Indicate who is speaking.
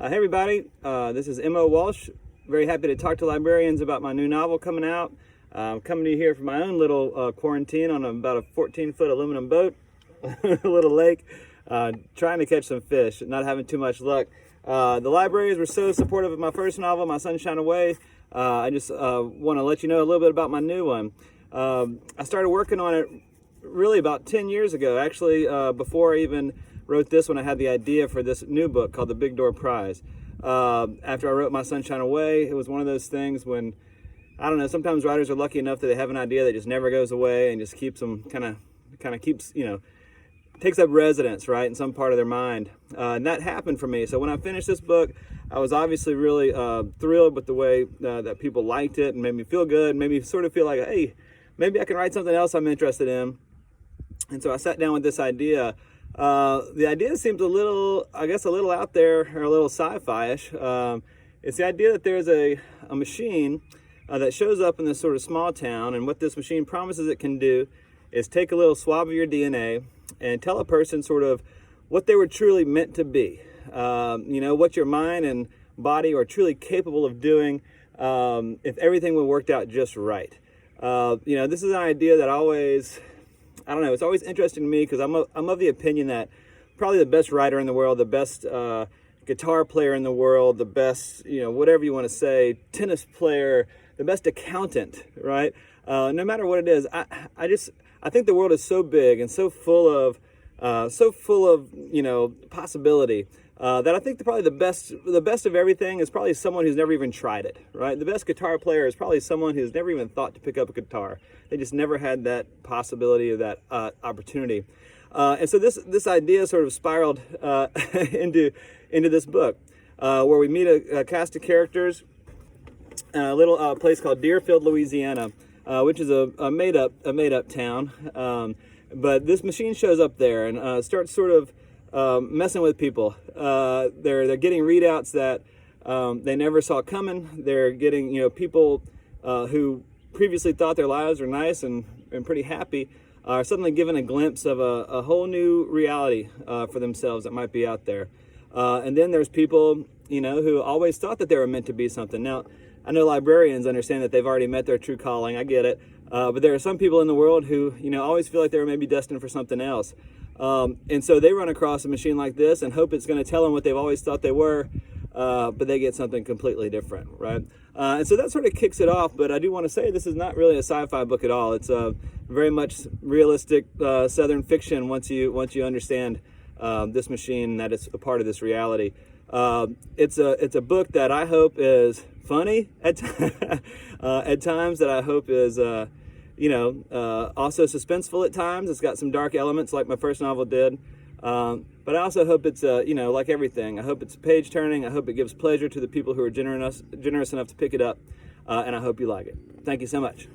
Speaker 1: Hey everybody, this is M.O. Walsh. Very happy to talk to librarians about my new novel coming out. I'm coming to you here from my own little quarantine on about a 14-foot aluminum boat, a little lake, trying to catch some fish, not having too much luck. The libraries were so supportive of my first novel, My Sunshine Away. I just want to let you know a little bit about my new one. I started working on it really about 10 years ago. Actually, before I even wrote this one, I had the idea for this new book called The Big Door Prize. After I wrote My Sunshine Away, it was one of those things when, I don't know, sometimes writers are lucky enough that they have an idea that just never goes away and just keeps them kind of keeps, takes up residence, right, in some part of their mind. And that happened for me. So when I finished this book, I was obviously really thrilled with the way that people liked it, and made me feel good, made me sort of feel like, hey, maybe I can write something else I'm interested in. And so I sat down with this idea. The idea seems a little out there, or a little sci-fi-ish. It's the idea that there's a machine that shows up in this sort of small town, and what this machine promises it can do is take a little swab of your DNA and tell a person sort of what they were truly meant to be. What your mind and body are truly capable of doing if everything would worked out just right. This is an idea that it's always interesting to me, because I'm of the opinion that probably the best writer in the world, the best guitar player in the world, the best, whatever you want to say, tennis player, the best accountant, right? No matter what it is, I think the world is so big and so full of possibility that I think probably the best of everything is probably someone who's never even tried it, right? The best guitar player is probably someone who's never even thought to pick up a guitar. They just never had that possibility of that opportunity. And so this idea sort of spiraled into this book, where we meet a cast of characters in a little place called Deerfield, Louisiana, which is a made up town. But this machine shows up there and starts sort of messing with people. They're getting readouts that they never saw coming. They're getting people who previously thought their lives were nice and pretty happy are suddenly given a glimpse of a whole new reality for themselves that might be out there. And then there's people who always thought that they were meant to be something. Now, I know librarians understand that they've already met their true calling. I get it. But there are some people in the world who always feel like they were maybe destined for something else. And so they run across a machine like this and hope it's going to tell them what they've always thought they were, but they get something completely different, right? And so that sort of kicks it off, but I do want to say this is not really a sci-fi book at all. It's very much realistic Southern fiction once you understand this machine, that it's a part of this reality. It's a book that I hope is funny at times, that I hope is also suspenseful at times. It's got some dark elements like my first novel did. But I also hope it's, like everything, I hope it's page turning. I hope it gives pleasure to the people who are generous enough to pick it up. And I hope you like it. Thank you so much.